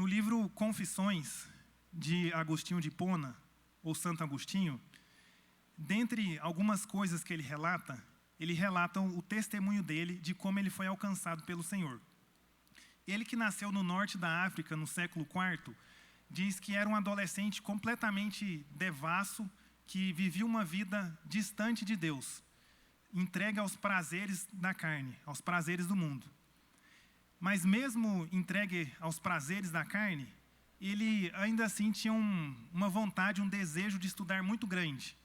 livro Confissões, de Agostinho de Hipona, ou Santo Agostinho, dentre algumas coisas que ele relata o testemunho dele de como ele foi alcançado pelo Senhor. Ele, que nasceu no norte da África no século IV, diz que era um adolescente completamente devasso, que vivia uma vida distante de Deus, entregue aos prazeres da carne, aos prazeres do mundo. Mas mesmo entregue aos prazeres da carne, ele ainda assim tinha uma vontade, um desejo de estudar muito grande.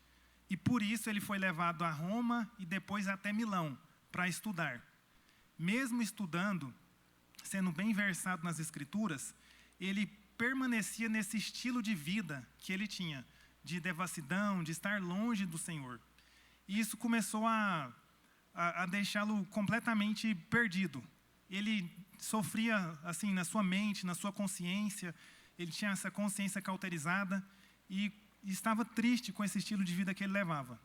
E por isso ele foi levado a Roma e depois até Milão para estudar. Mesmo estudando, sendo bem versado nas Escrituras, ele permanecia nesse estilo de vida que ele tinha, de devassidão, de estar longe do Senhor. E isso começou a deixá-lo completamente perdido. Ele sofria, assim, na sua mente, na sua consciência, ele tinha essa consciência cauterizada e estava triste com esse estilo de vida que ele levava.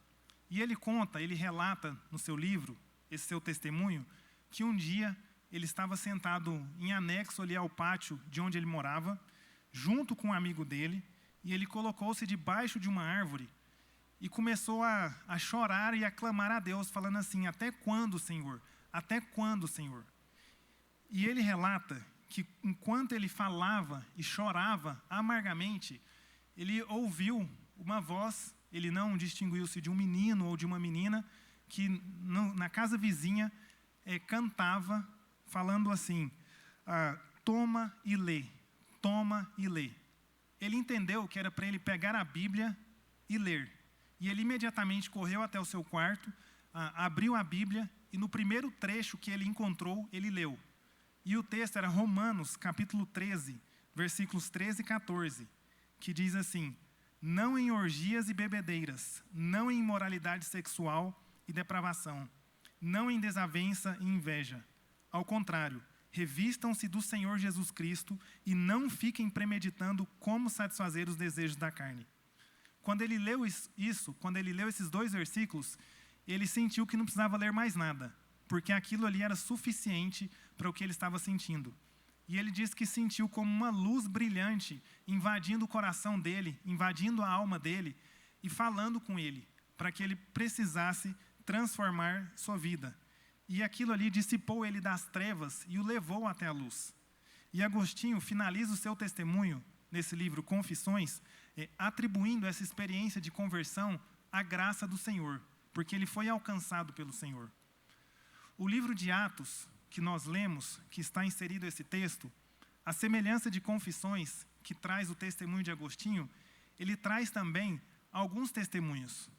E ele relata no seu livro, esse seu testemunho, que um dia ele estava sentado em anexo ali ao pátio de onde ele morava, junto com um amigo dele, e ele colocou-se debaixo de uma árvore e começou a chorar e a clamar a Deus, falando assim: até quando, Senhor? Até quando, Senhor? E ele relata que enquanto ele falava e chorava amargamente, ele ouviu uma voz, ele não distinguiu-se de um menino ou de uma menina, que na casa vizinha cantava, falando assim: toma e lê, toma e lê. Ele entendeu que era para ele pegar a Bíblia e ler. E ele imediatamente correu até o seu quarto, abriu a Bíblia, e no primeiro trecho que ele encontrou, ele leu. E o texto era Romanos, capítulo 13, versículos 13 e 14, que diz assim: não em orgias e bebedeiras, não em imoralidade sexual e depravação, não em desavença e inveja. Ao contrário, revistam-se do Senhor Jesus Cristo e não fiquem premeditando como satisfazer os desejos da carne. Quando ele leu isso, quando ele leu esses 2 versículos, ele sentiu que não precisava ler mais nada, porque aquilo ali era suficiente para o que ele estava sentindo. E ele diz que sentiu como uma luz brilhante invadindo o coração dele, invadindo a alma dele e falando com ele, para que ele precisasse transformar sua vida. E aquilo ali dissipou ele das trevas e o levou até a luz. E Agostinho finaliza o seu testemunho nesse livro Confissões, atribuindo essa experiência de conversão à graça do Senhor, porque ele foi alcançado pelo Senhor. O livro de Atos, que nós lemos, que está inserido esse texto, a semelhança de Confissões, que traz o testemunho de Agostinho, ele traz também alguns testemunhos.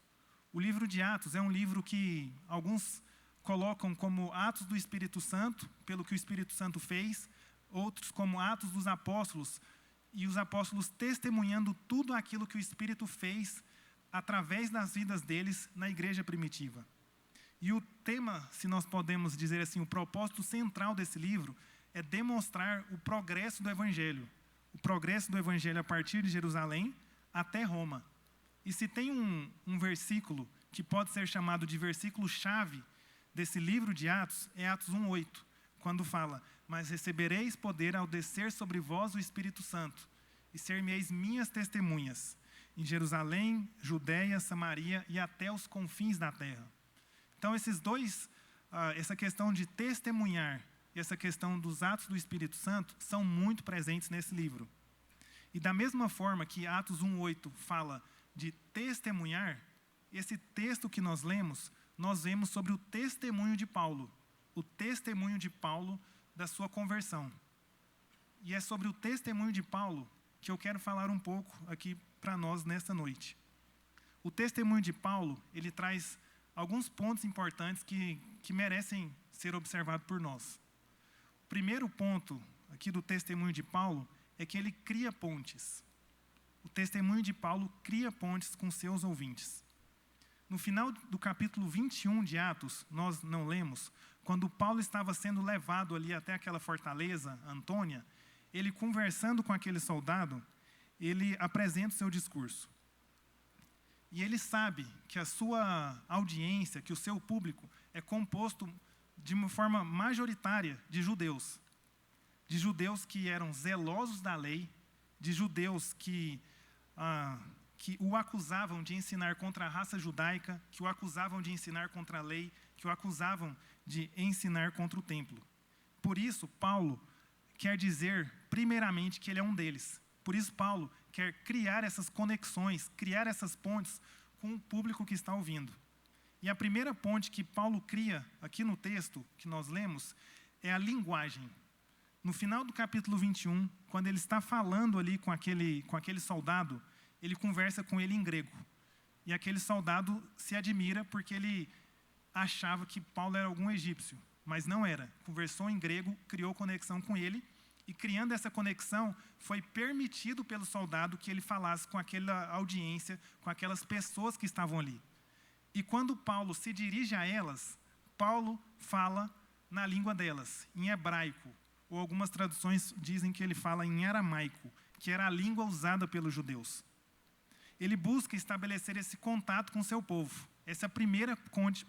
O livro de Atos é um livro que alguns colocam como Atos do Espírito Santo, pelo que o Espírito Santo fez, outros como Atos dos Apóstolos, e os apóstolos testemunhando tudo aquilo que o Espírito fez através das vidas deles na igreja primitiva. E o tema, se nós podemos dizer assim, o propósito central desse livro é demonstrar o progresso do Evangelho. O progresso do Evangelho a partir de Jerusalém até Roma. E se tem um versículo que pode ser chamado de versículo-chave desse livro de Atos, é Atos 1:8, quando fala: mas recebereis poder ao descer sobre vós o Espírito Santo, e ser-me-eis minhas testemunhas, em Jerusalém, Judeia, Samaria e até os confins da terra. Então, essa questão de testemunhar e essa questão dos atos do Espírito Santo são muito presentes nesse livro. E da mesma forma que Atos 1:8 fala de testemunhar, esse texto que nós lemos, nós vemos sobre o testemunho de Paulo. O testemunho de Paulo da sua conversão. E é sobre o testemunho de Paulo que eu quero falar um pouco aqui para nós nesta noite. O testemunho de Paulo, ele traz alguns pontos importantes que merecem ser observados por nós. O primeiro ponto aqui do testemunho de Paulo é que ele cria pontes. O testemunho de Paulo cria pontes com seus ouvintes. No final do capítulo 21 de Atos, nós não lemos, quando Paulo estava sendo levado ali até aquela fortaleza, Antônia, ele conversando com aquele soldado, ele apresenta o seu discurso. E ele sabe que a sua audiência, que o seu público é composto de uma forma majoritária de judeus. de judeus que eram zelosos da lei, de judeus que o acusavam de ensinar contra a raça judaica, que o acusavam de ensinar contra a lei, que o acusavam de ensinar contra o templo. Por isso, Paulo quer dizer, primeiramente, que ele é um deles. Por isso, Paulo quer criar essas conexões, criar essas pontes com o público que está ouvindo. E a primeira ponte que Paulo cria aqui no texto que nós lemos é a linguagem. No final do capítulo 21, quando ele está falando ali com aquele soldado, ele conversa com ele em grego. E aquele soldado se admira porque ele achava que Paulo era algum egípcio, mas não era. Conversou em grego, criou conexão com ele, e criando essa conexão, foi permitido pelo soldado que ele falasse com aquela audiência, com aquelas pessoas que estavam ali. E quando Paulo se dirige a elas, Paulo fala na língua delas, em hebraico, ou algumas traduções dizem que ele fala em aramaico, que era a língua usada pelos judeus. Ele busca estabelecer esse contato com o seu povo. Essa é a primeira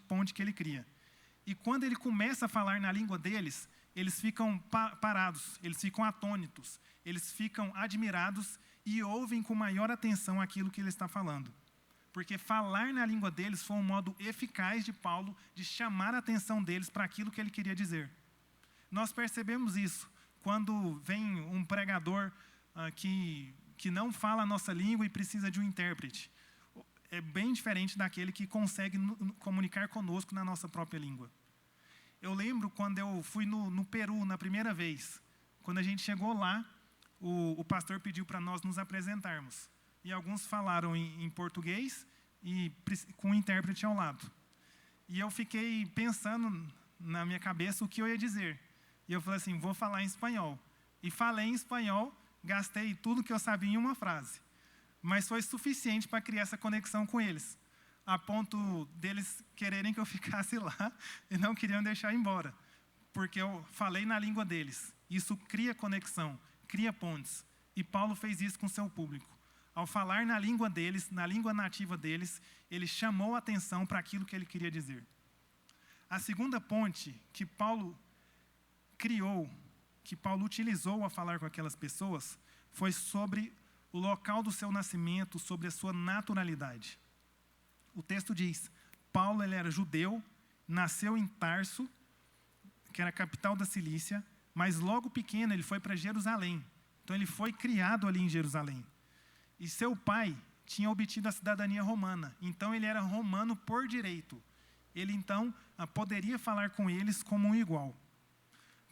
ponte que ele cria. E quando ele começa a falar na língua deles, eles ficam parados, eles ficam atônitos, eles ficam admirados e ouvem com maior atenção aquilo que ele está falando. Porque falar na língua deles foi um modo eficaz de Paulo de chamar a atenção deles para aquilo que ele queria dizer. Nós percebemos isso quando vem um pregador que não fala a nossa língua e precisa de um intérprete. É bem diferente daquele que consegue comunicar conosco na nossa própria língua. Eu lembro quando eu fui no Peru na primeira vez. Quando a gente chegou lá, o pastor pediu para nós nos apresentarmos. E alguns falaram em português e com um intérprete ao lado. E eu fiquei pensando na minha cabeça o que eu ia dizer. E eu falei assim, vou falar em espanhol. E falei em espanhol, gastei tudo que eu sabia em uma frase. Mas foi suficiente para criar essa conexão com eles, a ponto deles quererem que eu ficasse lá e não queriam deixar embora, porque eu falei na língua deles. Isso cria conexão, cria pontes. E Paulo fez isso com seu público. Ao falar na língua deles, na língua nativa deles, ele chamou a atenção para aquilo que ele queria dizer. A segunda ponte que Paulo criou, que Paulo utilizou a falar com aquelas pessoas, foi sobre o local do seu nascimento, sobre a sua naturalidade. O texto diz, Paulo ele era judeu, nasceu em Tarso, que era a capital da Cilícia, mas logo pequeno ele foi para Jerusalém. Então ele foi criado ali em Jerusalém. E seu pai tinha obtido a cidadania romana, então ele era romano por direito. Ele então poderia falar com eles como um igual.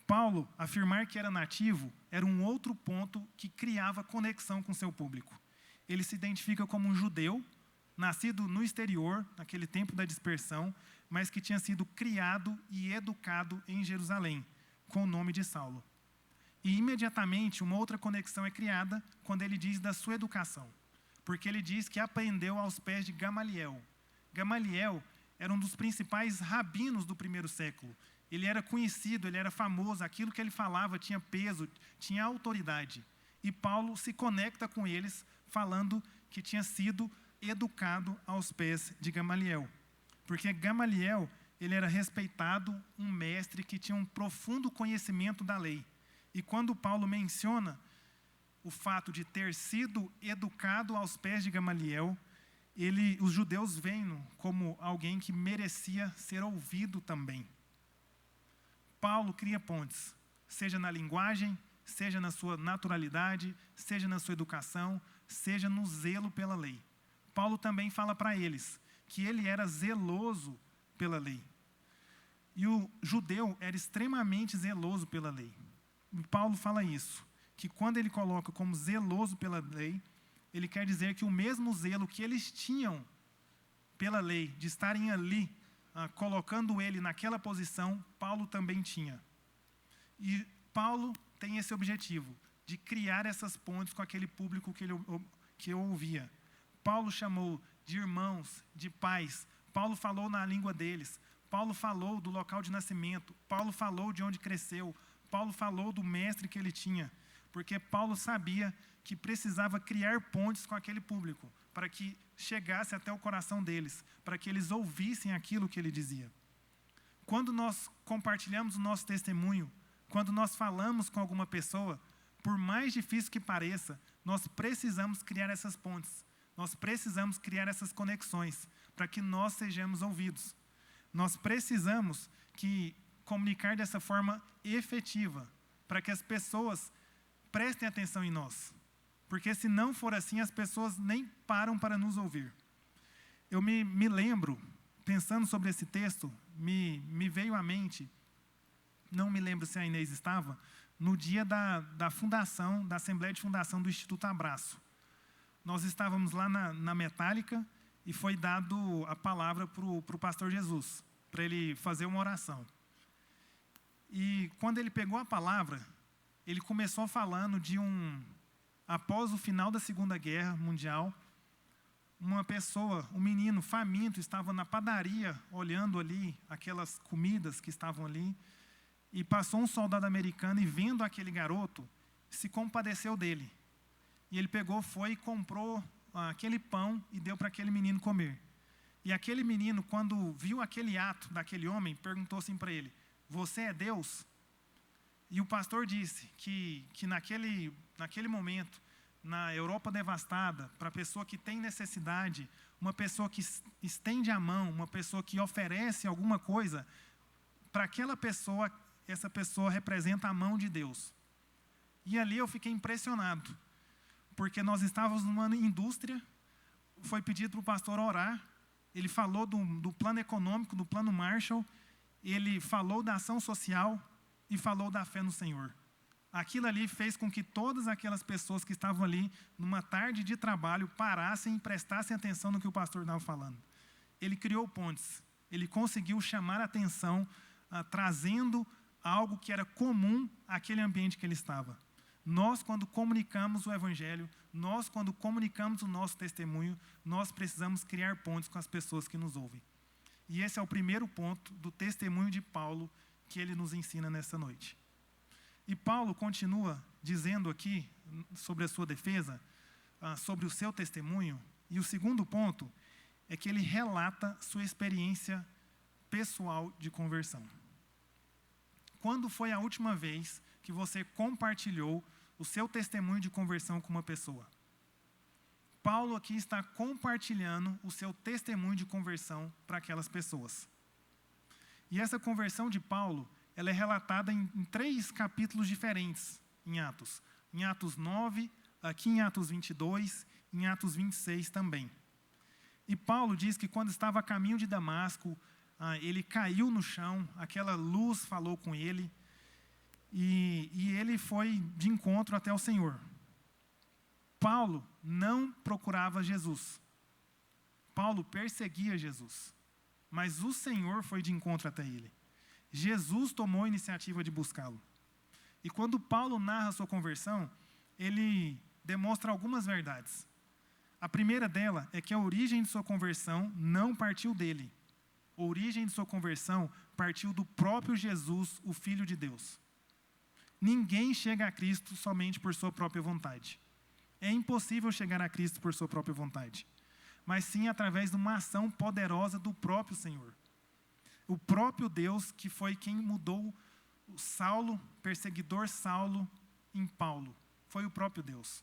Paulo, afirmar que era nativo, era um outro ponto que criava conexão com seu público. Ele se identifica como um judeu, nascido no exterior, naquele tempo da dispersão, mas que tinha sido criado e educado em Jerusalém, com o nome de Saulo. E imediatamente uma outra conexão é criada quando ele diz da sua educação, porque ele diz que aprendeu aos pés de Gamaliel. Gamaliel era um dos principais rabinos do primeiro século. Ele era conhecido, ele era famoso, aquilo que ele falava tinha peso, tinha autoridade. E Paulo se conecta com eles, falando que tinha sido educado aos pés de Gamaliel. Porque Gamaliel, ele era respeitado, um mestre que tinha um profundo conhecimento da lei. E quando Paulo menciona o fato de ter sido educado aos pés de Gamaliel, os judeus veem como alguém que merecia ser ouvido também. Paulo cria pontes, seja na linguagem, seja na sua naturalidade, seja na sua educação, seja no zelo pela lei. Paulo também fala para eles que ele era zeloso pela lei. E o judeu era extremamente zeloso pela lei. E Paulo fala isso, que quando ele coloca como zeloso pela lei, ele quer dizer que o mesmo zelo que eles tinham pela lei, de estarem ali, colocando ele naquela posição, Paulo também tinha. E Paulo tem esse objetivo, de criar essas pontes com aquele público que eu ouvia. Paulo chamou de irmãos, de pais. Paulo falou na língua deles. Paulo falou do local de nascimento. Paulo falou de onde cresceu. Paulo falou do mestre que ele tinha. Porque Paulo sabia que precisava criar pontes com aquele público, para que chegasse até o coração deles, para que eles ouvissem aquilo que ele dizia. Quando nós compartilhamos o nosso testemunho, Quando nós falamos com alguma pessoa, por mais difícil que pareça, nós precisamos criar essas pontes. Nós precisamos criar essas conexões para que nós sejamos ouvidos. Nós precisamos comunicar dessa forma efetiva para que as pessoas prestem atenção em nós. Porque se não for assim, as pessoas nem param para nos ouvir. Eu me lembro, pensando sobre esse texto, me veio à mente, não me lembro se a Inês estava, no dia da fundação, da Assembleia de Fundação do Instituto Abraço. Nós estávamos lá na Metálica e foi dado a palavra para o pastor Jesus, para ele fazer uma oração. E quando ele pegou a palavra, ele começou falando de após o final da Segunda Guerra Mundial, uma pessoa, um menino faminto, estava na padaria, olhando ali aquelas comidas que estavam ali, e passou um soldado americano e, vendo aquele garoto, se compadeceu dele. E ele foi e comprou aquele pão e deu para aquele menino comer. E aquele menino, quando viu aquele ato daquele homem, perguntou assim para ele: "Você é Deus?" E o pastor disse que naquele momento, na Europa devastada, para a pessoa que tem necessidade, uma pessoa que estende a mão, uma pessoa que oferece alguma coisa, para aquela pessoa, essa pessoa representa a mão de Deus. E ali eu fiquei impressionado, porque nós estávamos numa indústria, foi pedido para o pastor orar, ele falou do plano econômico, do plano Marshall, ele falou da ação social e falou da fé no Senhor. Aquilo ali fez com que todas aquelas pessoas que estavam ali, numa tarde de trabalho, parassem e prestassem atenção no que o pastor estava falando. Ele criou pontes, ele conseguiu chamar a atenção, trazendo algo que era comum àquele ambiente que ele estava. Nós, quando comunicamos o Evangelho, nós, quando comunicamos o nosso testemunho, nós precisamos criar pontes com as pessoas que nos ouvem. E esse é o primeiro ponto do testemunho de Paulo que ele nos ensina nessa noite. E Paulo continua dizendo aqui, sobre a sua defesa, sobre o seu testemunho, e o segundo ponto é que ele relata sua experiência pessoal de conversão. Quando foi a última vez que você compartilhou o seu testemunho de conversão com uma pessoa? Paulo aqui está compartilhando o seu testemunho de conversão para aquelas pessoas. E essa conversão de Paulo, ela é relatada em 3 capítulos diferentes em Atos. Em Atos 9, aqui em Atos 22, em Atos 26 também. E Paulo diz que quando estava a caminho de Damasco, ele caiu no chão, aquela luz falou com ele, e ele foi de encontro até o Senhor. Paulo não procurava Jesus. Paulo perseguia Jesus. Mas o Senhor foi de encontro até ele. Jesus tomou a iniciativa de buscá-lo. E quando Paulo narra a sua conversão, ele demonstra algumas verdades. A primeira dela é que a origem de sua conversão não partiu dele. A origem de sua conversão partiu do próprio Jesus, o Filho de Deus. Ninguém chega a Cristo somente por sua própria vontade. É impossível chegar a Cristo por sua própria vontade, mas sim através de uma ação poderosa do próprio Senhor. O próprio Deus que foi quem mudou o Saulo, perseguidor Saulo, em Paulo. Foi o próprio Deus.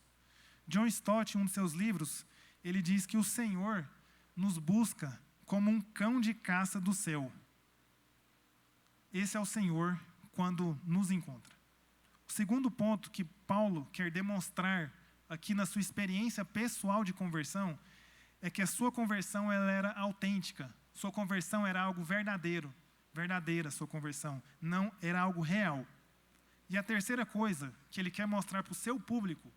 John Stott, em um de seus livros, ele diz que o Senhor nos busca como um cão de caça do céu. Esse é o Senhor quando nos encontra. O segundo ponto que Paulo quer demonstrar aqui na sua experiência pessoal de conversão é que a sua conversão ela era autêntica. Sua conversão era algo verdadeiro. Verdadeira sua conversão. Não era algo real. E a terceira coisa que ele quer mostrar para o seu público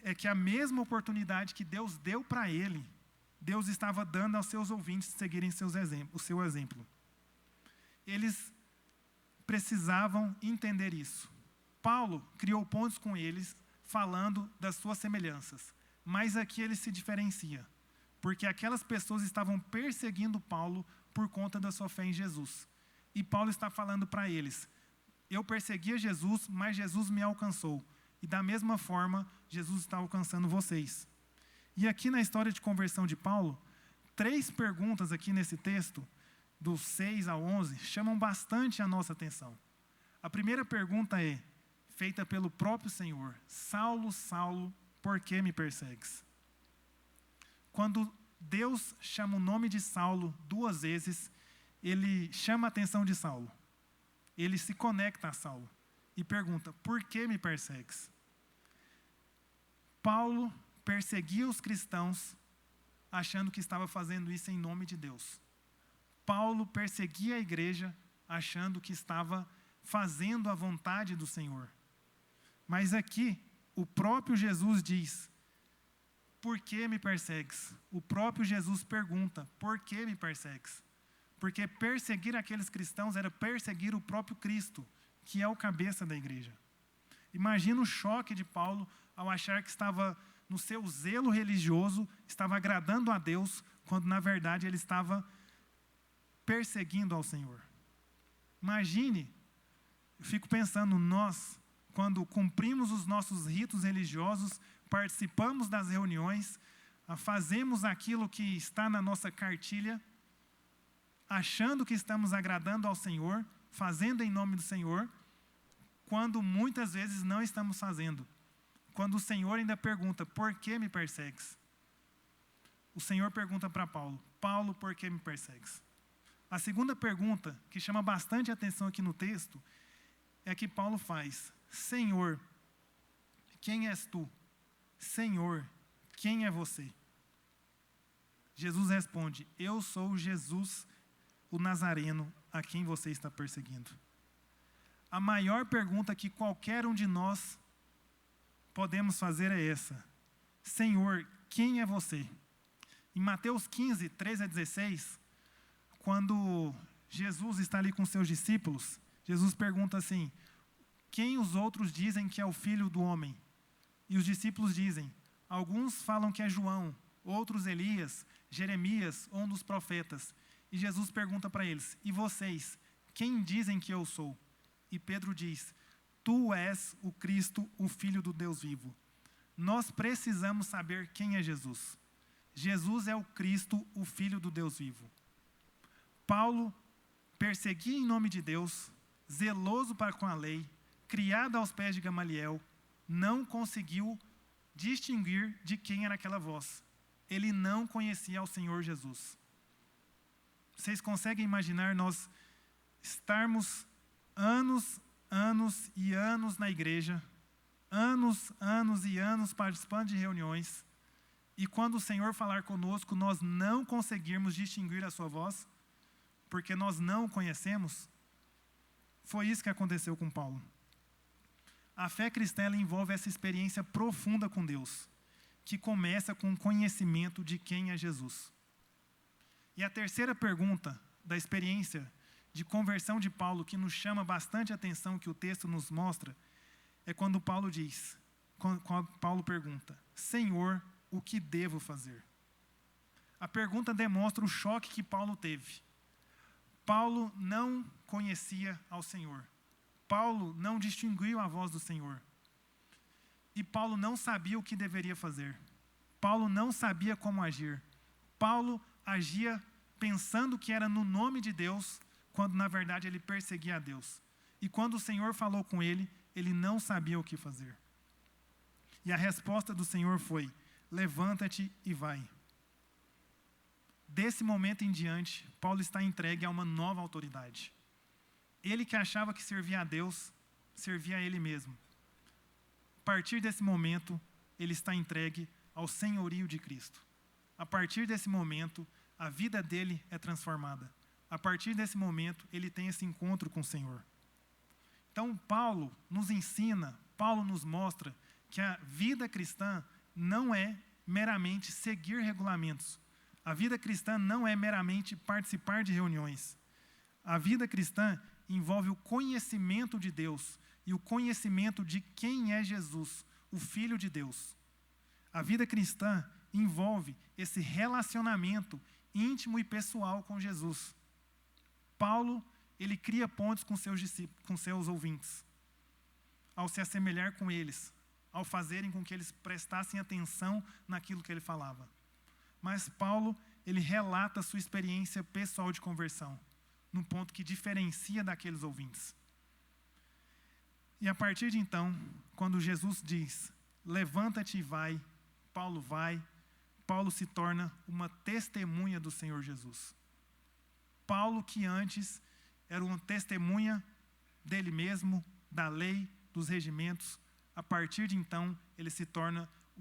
é que a mesma oportunidade que Deus deu para ele, Deus estava dando aos seus ouvintes seguirem o seu exemplo. Eles precisavam entender isso. Paulo criou pontos com eles, falando das suas semelhanças. Mas aqui ele se diferencia, porque aquelas pessoas estavam perseguindo Paulo por conta da sua fé em Jesus. E Paulo está falando para eles: eu perseguia Jesus, mas Jesus me alcançou. E da mesma forma, Jesus está alcançando vocês. E aqui na história de conversão de Paulo, 3 perguntas aqui nesse texto, dos 6 ao 11, chamam bastante a nossa atenção. A primeira pergunta é feita pelo próprio Senhor: Saulo, Saulo, por que me persegues? Quando Deus chama o nome de Saulo 2 vezes, ele chama a atenção de Saulo. Ele se conecta a Saulo e pergunta: por que me persegues? Paulo perseguia os cristãos achando que estava fazendo isso em nome de Deus. Paulo perseguia a igreja achando que estava fazendo a vontade do Senhor. Mas aqui, o próprio Jesus diz: por que me persegues? O próprio Jesus pergunta: por que me persegues? Porque perseguir aqueles cristãos era perseguir o próprio Cristo, que é o cabeça da igreja. Imagina o choque de Paulo ao achar que estava, no seu zelo religioso, estava agradando a Deus, quando na verdade ele estava perseguindo ao Senhor. Imagine, eu fico pensando, nós, quando cumprimos os nossos ritos religiosos, participamos das reuniões, fazemos aquilo que está na nossa cartilha, achando que estamos agradando ao Senhor, fazendo em nome do Senhor, quando muitas vezes não estamos fazendo. Quando o Senhor ainda pergunta: por que me persegues? O Senhor pergunta para Paulo: Paulo, por que me persegues? A segunda pergunta, que chama bastante atenção aqui no texto, é que Paulo faz: Senhor, quem és tu? Senhor, quem é você? Jesus responde: eu sou Jesus, o Nazareno, a quem você está perseguindo. A maior pergunta que qualquer um de nós podemos fazer é essa: Senhor, quem é você? Em Mateus 15, 13 a 16, quando Jesus está ali com seus discípulos, Jesus pergunta assim: quem os outros dizem que é o Filho do Homem? E os discípulos dizem: alguns falam que é João, outros Elias, Jeremias ou um dos profetas. E Jesus pergunta para eles: e vocês, quem dizem que eu sou? E Pedro diz: tu és o Cristo, o Filho do Deus vivo. Nós precisamos saber quem é Jesus. Jesus é o Cristo, o Filho do Deus vivo. Paulo perseguia em nome de Deus, zeloso para com a lei, criado aos pés de Gamaliel, não conseguiu distinguir de quem era aquela voz. Ele não conhecia ao Senhor Jesus. Vocês conseguem imaginar nós estarmos anos e anos na igreja, anos e anos participando de reuniões, e quando o Senhor falar conosco, nós não conseguirmos distinguir a sua voz, porque nós não o conhecemos? Foi isso que aconteceu com Paulo. A fé cristã, ela envolve essa experiência profunda com Deus, que começa com o conhecimento de quem é Jesus. E a terceira pergunta da experiência de conversão de Paulo, que nos chama bastante atenção, que o texto nos mostra, é quando Paulo pergunta: Senhor, o que devo fazer? A pergunta demonstra o choque que Paulo teve. Paulo não conhecia ao Senhor. Paulo não distinguiu a voz do Senhor. E Paulo não sabia o que deveria fazer. Paulo não sabia como agir. Paulo agia pensando que era no nome de Deus, quando na verdade ele perseguia a Deus. E quando o Senhor falou com ele, ele não sabia o que fazer. E a resposta do Senhor foi: levanta-te e vai. Desse momento em diante, Paulo está entregue a uma nova autoridade. Ele que achava que servia a Deus, servia a ele mesmo. A partir desse momento, ele está entregue ao senhorio de Cristo. A partir desse momento, a vida dele é transformada. A partir desse momento, ele tem esse encontro com o Senhor. Então, Paulo nos ensina, Paulo nos mostra que a vida cristã não é meramente seguir regulamentos. A vida cristã não é meramente participar de reuniões. A vida cristã envolve o conhecimento de Deus e o conhecimento de quem é Jesus, o Filho de Deus. A vida cristã envolve esse relacionamento íntimo e pessoal com Jesus. Paulo, ele cria pontes com seus discípulos, com seus ouvintes, ao se assemelhar com eles, ao fazerem com que eles prestassem atenção naquilo que ele falava. Mas Paulo, ele relata a sua experiência pessoal de conversão, num ponto que diferencia daqueles ouvintes. E a partir de então, quando Jesus diz, levanta-te e vai, Paulo se torna uma testemunha do Senhor Jesus. Paulo, que antes era uma testemunha dele mesmo, da lei, dos regimentos, a partir de então,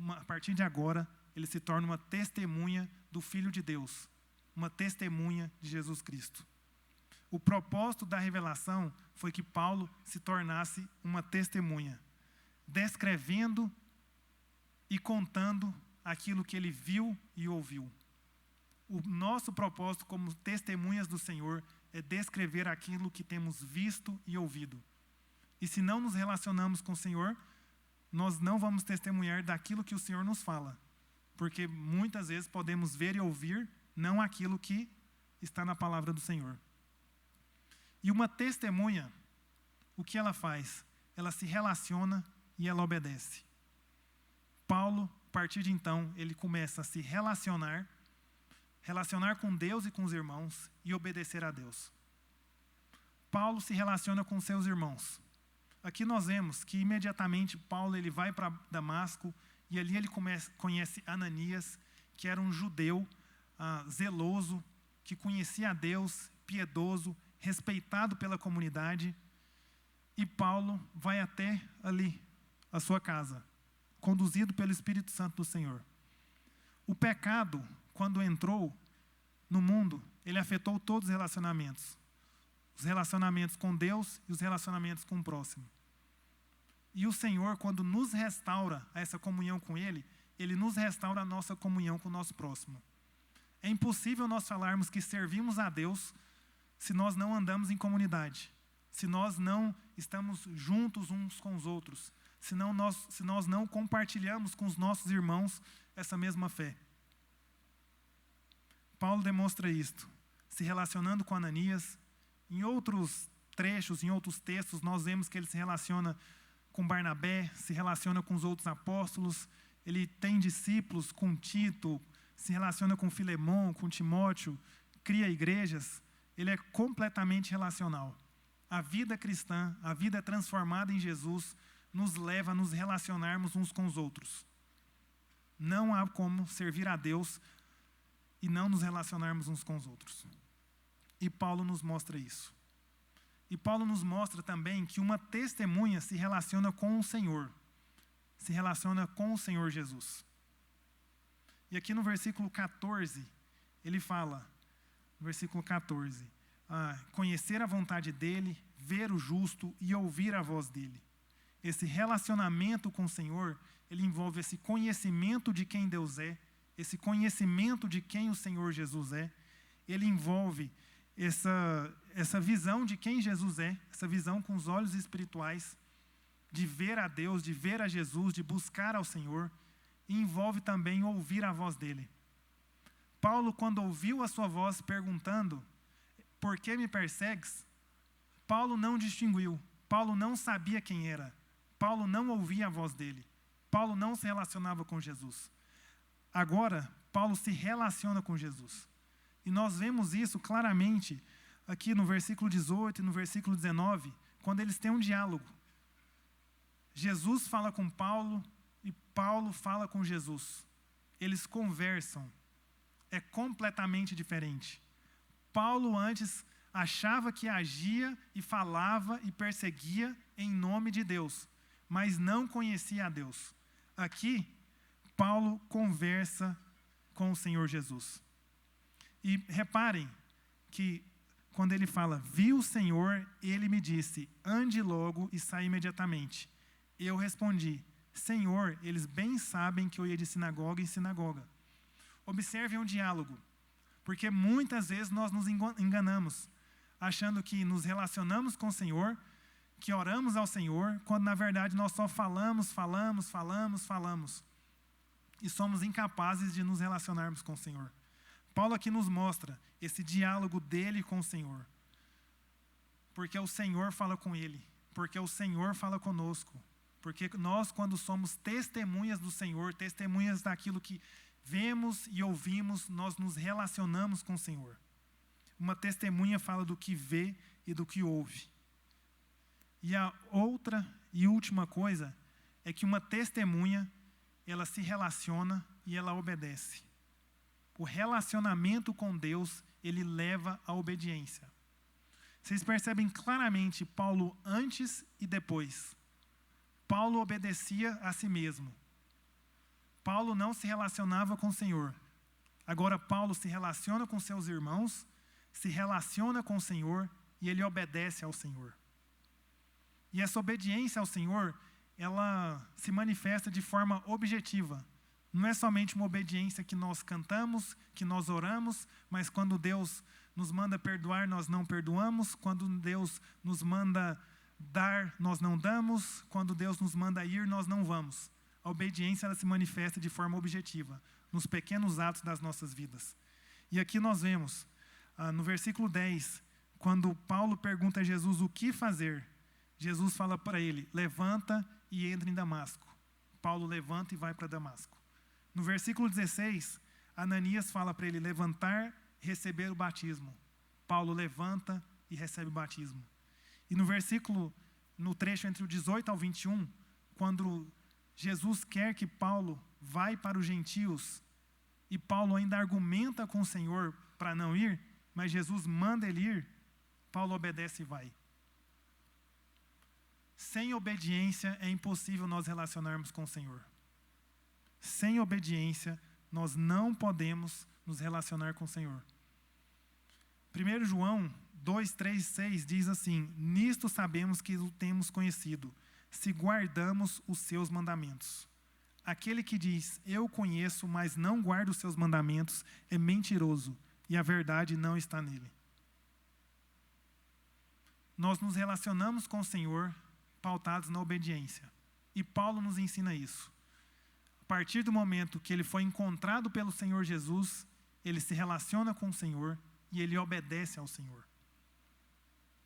a partir de agora, ele se torna uma testemunha do Filho de Deus, uma testemunha de Jesus Cristo. O propósito da revelação foi que Paulo se tornasse uma testemunha, descrevendo e contando aquilo que ele viu e ouviu. O nosso propósito como testemunhas do Senhor é descrever aquilo que temos visto e ouvido. E se não nos relacionamos com o Senhor, nós não vamos testemunhar daquilo que o Senhor nos fala. Porque muitas vezes podemos ver e ouvir não aquilo que está na palavra do Senhor. E uma testemunha, o que ela faz? Ela se relaciona e ela obedece. Paulo, a partir de então, ele começa a se relacionar com Deus e com os irmãos e obedecer a Deus. Paulo se relaciona com seus irmãos. Aqui nós vemos que imediatamente Paulo ele vai para Damasco e ali ele conhece Ananias, que era um judeu zeloso, que conhecia a Deus, piedoso, respeitado pela comunidade. E Paulo vai até ali, a sua casa, conduzido pelo Espírito Santo do Senhor. O pecado, quando entrou no mundo, ele afetou todos os relacionamentos. Os relacionamentos com Deus e os relacionamentos com o próximo. E o Senhor, quando nos restaura a essa comunhão com Ele, Ele nos restaura a nossa comunhão com o nosso próximo. É impossível nós falarmos que servimos a Deus se nós não andamos em comunidade, se nós não estamos juntos uns com os outros, se nós não compartilhamos com os nossos irmãos essa mesma fé. Paulo demonstra isto, se relacionando com Ananias. Em outros trechos, em outros textos, nós vemos que ele se relaciona com Barnabé, se relaciona com os outros apóstolos, ele tem discípulos com Tito, se relaciona com Filemão, com Timóteo, cria igrejas, ele é completamente relacional. A vida cristã, a vida transformada em Jesus, nos leva a nos relacionarmos uns com os outros. Não há como servir a Deus e não nos relacionarmos uns com os outros. E Paulo nos mostra isso. E Paulo nos mostra também que uma testemunha se relaciona com o Senhor. Se relaciona com o Senhor Jesus. E aqui no versículo 14, ele fala, no versículo 14, conhecer a vontade dEle, ver o justo e ouvir a voz dEle. Esse relacionamento com o Senhor, ele envolve esse conhecimento de quem Deus é, esse conhecimento de quem o Senhor Jesus é. Ele envolve essa visão de quem Jesus é, essa visão com os olhos espirituais, de ver a Deus, de ver a Jesus, de buscar ao Senhor, e envolve também ouvir a voz dele. Paulo, quando ouviu a sua voz perguntando, por que me persegues? Paulo não distinguiu, Paulo não sabia quem era, Paulo não ouvia a voz dele, Paulo não se relacionava com Jesus. Agora, Paulo se relaciona com Jesus. E nós vemos isso claramente aqui no versículo 18 e no versículo 19, quando eles têm um diálogo. Jesus fala com Paulo e Paulo fala com Jesus. Eles conversam. É completamente diferente. Paulo antes achava que agia e falava e perseguia em nome de Deus, mas não conhecia a Deus. Aqui, Paulo conversa com o Senhor Jesus. E reparem que quando ele fala, vi o Senhor, ele me disse, ande logo e sai imediatamente. Eu respondi, Senhor, eles bem sabem que eu ia de sinagoga em sinagoga. Observem o diálogo, porque muitas vezes nós nos enganamos, achando que nos relacionamos com o Senhor, que oramos ao Senhor, quando na verdade nós só falamos. E somos incapazes de nos relacionarmos com o Senhor. Paulo aqui nos mostra esse diálogo dele com o Senhor. Porque o Senhor fala com ele. Porque o Senhor fala conosco. Porque nós, quando somos testemunhas do Senhor, testemunhas daquilo que vemos e ouvimos, nós nos relacionamos com o Senhor. Uma testemunha fala do que vê e do que ouve. E a outra e última coisa é que uma testemunha, ela se relaciona e ela obedece. O relacionamento com Deus, ele leva à obediência. Vocês percebem claramente Paulo antes e depois. Paulo obedecia a si mesmo. Paulo não se relacionava com o Senhor. Agora Paulo se relaciona com seus irmãos, se relaciona com o Senhor e ele obedece ao Senhor. E essa obediência ao Senhor, ela se manifesta de forma objetiva. Não é somente uma obediência que nós cantamos, que nós oramos, mas quando Deus nos manda perdoar, nós não perdoamos. Quando Deus nos manda dar, nós não damos. Quando Deus nos manda ir, nós não vamos. A obediência, ela se manifesta de forma objetiva, nos pequenos atos das nossas vidas. E aqui nós vemos, no versículo 10, quando Paulo pergunta a Jesus o que fazer, Jesus fala para ele, levanta e entra em Damasco. Paulo levanta e vai para Damasco. No versículo 16, Ananias fala para ele levantar, receber o batismo. Paulo levanta e recebe o batismo. E no trecho entre o 18 ao 21, quando Jesus quer que Paulo vá para os gentios, e Paulo ainda argumenta com o Senhor para não ir, mas Jesus manda ele ir, Paulo obedece e vai. Sem obediência é impossível nós relacionarmos com o Senhor. Sem obediência, nós não podemos nos relacionar com o Senhor. 1 João 2, 3, 6 diz assim, nisto sabemos que o temos conhecido, se guardamos os seus mandamentos. Aquele que diz, eu conheço, mas não guarda os seus mandamentos, é mentiroso, e a verdade não está nele. Nós nos relacionamos com o Senhor pautados na obediência. E Paulo nos ensina isso. A partir do momento que ele foi encontrado pelo Senhor Jesus, ele se relaciona com o Senhor e ele obedece ao Senhor.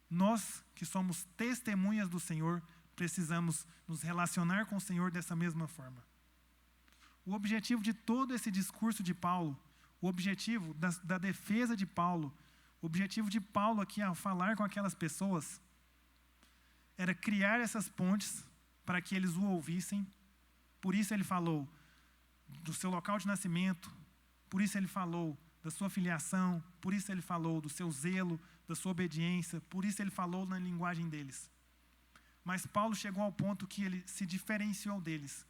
Nós, que somos testemunhas do Senhor, precisamos nos relacionar com o Senhor dessa mesma forma. O objetivo de todo esse discurso de Paulo, o objetivo da defesa de Paulo, o objetivo de Paulo aqui ao falar com aquelas pessoas, era criar essas pontes para que eles o ouvissem. Por isso ele falou do seu local de nascimento, por isso ele falou da sua filiação, por isso ele falou do seu zelo, da sua obediência, por isso ele falou na linguagem deles. Mas Paulo chegou ao ponto que ele se diferenciou deles.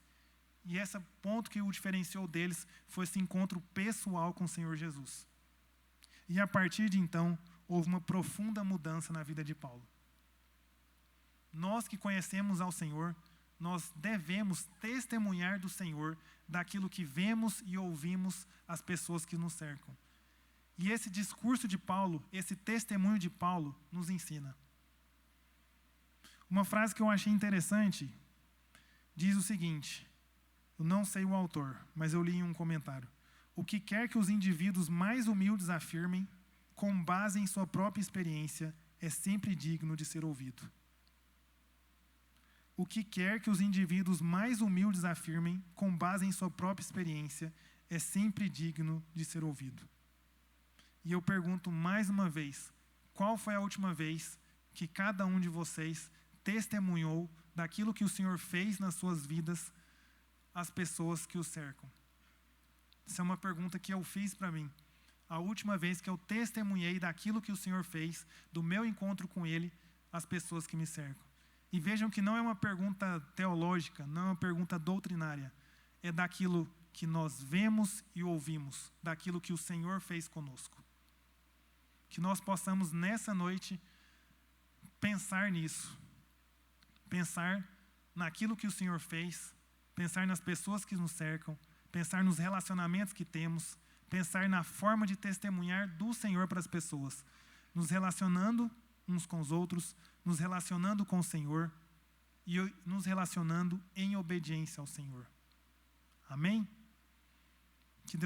E esse ponto que o diferenciou deles foi esse encontro pessoal com o Senhor Jesus. E a partir de então, houve uma profunda mudança na vida de Paulo. Nós que conhecemos ao Senhor, nós devemos testemunhar do Senhor daquilo que vemos e ouvimos as pessoas que nos cercam. E esse discurso de Paulo, esse testemunho de Paulo, nos ensina. Uma frase que eu achei interessante diz o seguinte, eu não sei o autor, mas eu li em um comentário. O que quer que os indivíduos mais humildes afirmem, com base em sua própria experiência, é sempre digno de ser ouvido. O que quer que os indivíduos mais humildes afirmem, com base em sua própria experiência, é sempre digno de ser ouvido. E eu pergunto mais uma vez, qual foi a última vez que cada um de vocês testemunhou daquilo que o Senhor fez nas suas vidas às pessoas que o cercam? Essa é uma pergunta que eu fiz para mim. A última vez que eu testemunhei daquilo que o Senhor fez, do meu encontro com Ele, às pessoas que me cercam. E vejam que não é uma pergunta teológica, não é uma pergunta doutrinária. É daquilo que nós vemos e ouvimos, daquilo que o Senhor fez conosco. Que nós possamos nessa noite pensar nisso. Pensar naquilo que o Senhor fez, pensar nas pessoas que nos cercam, pensar nos relacionamentos que temos, pensar na forma de testemunhar do Senhor para as pessoas, nos relacionando uns com os outros, nos relacionando com o Senhor e nos relacionando em obediência ao Senhor. Amém?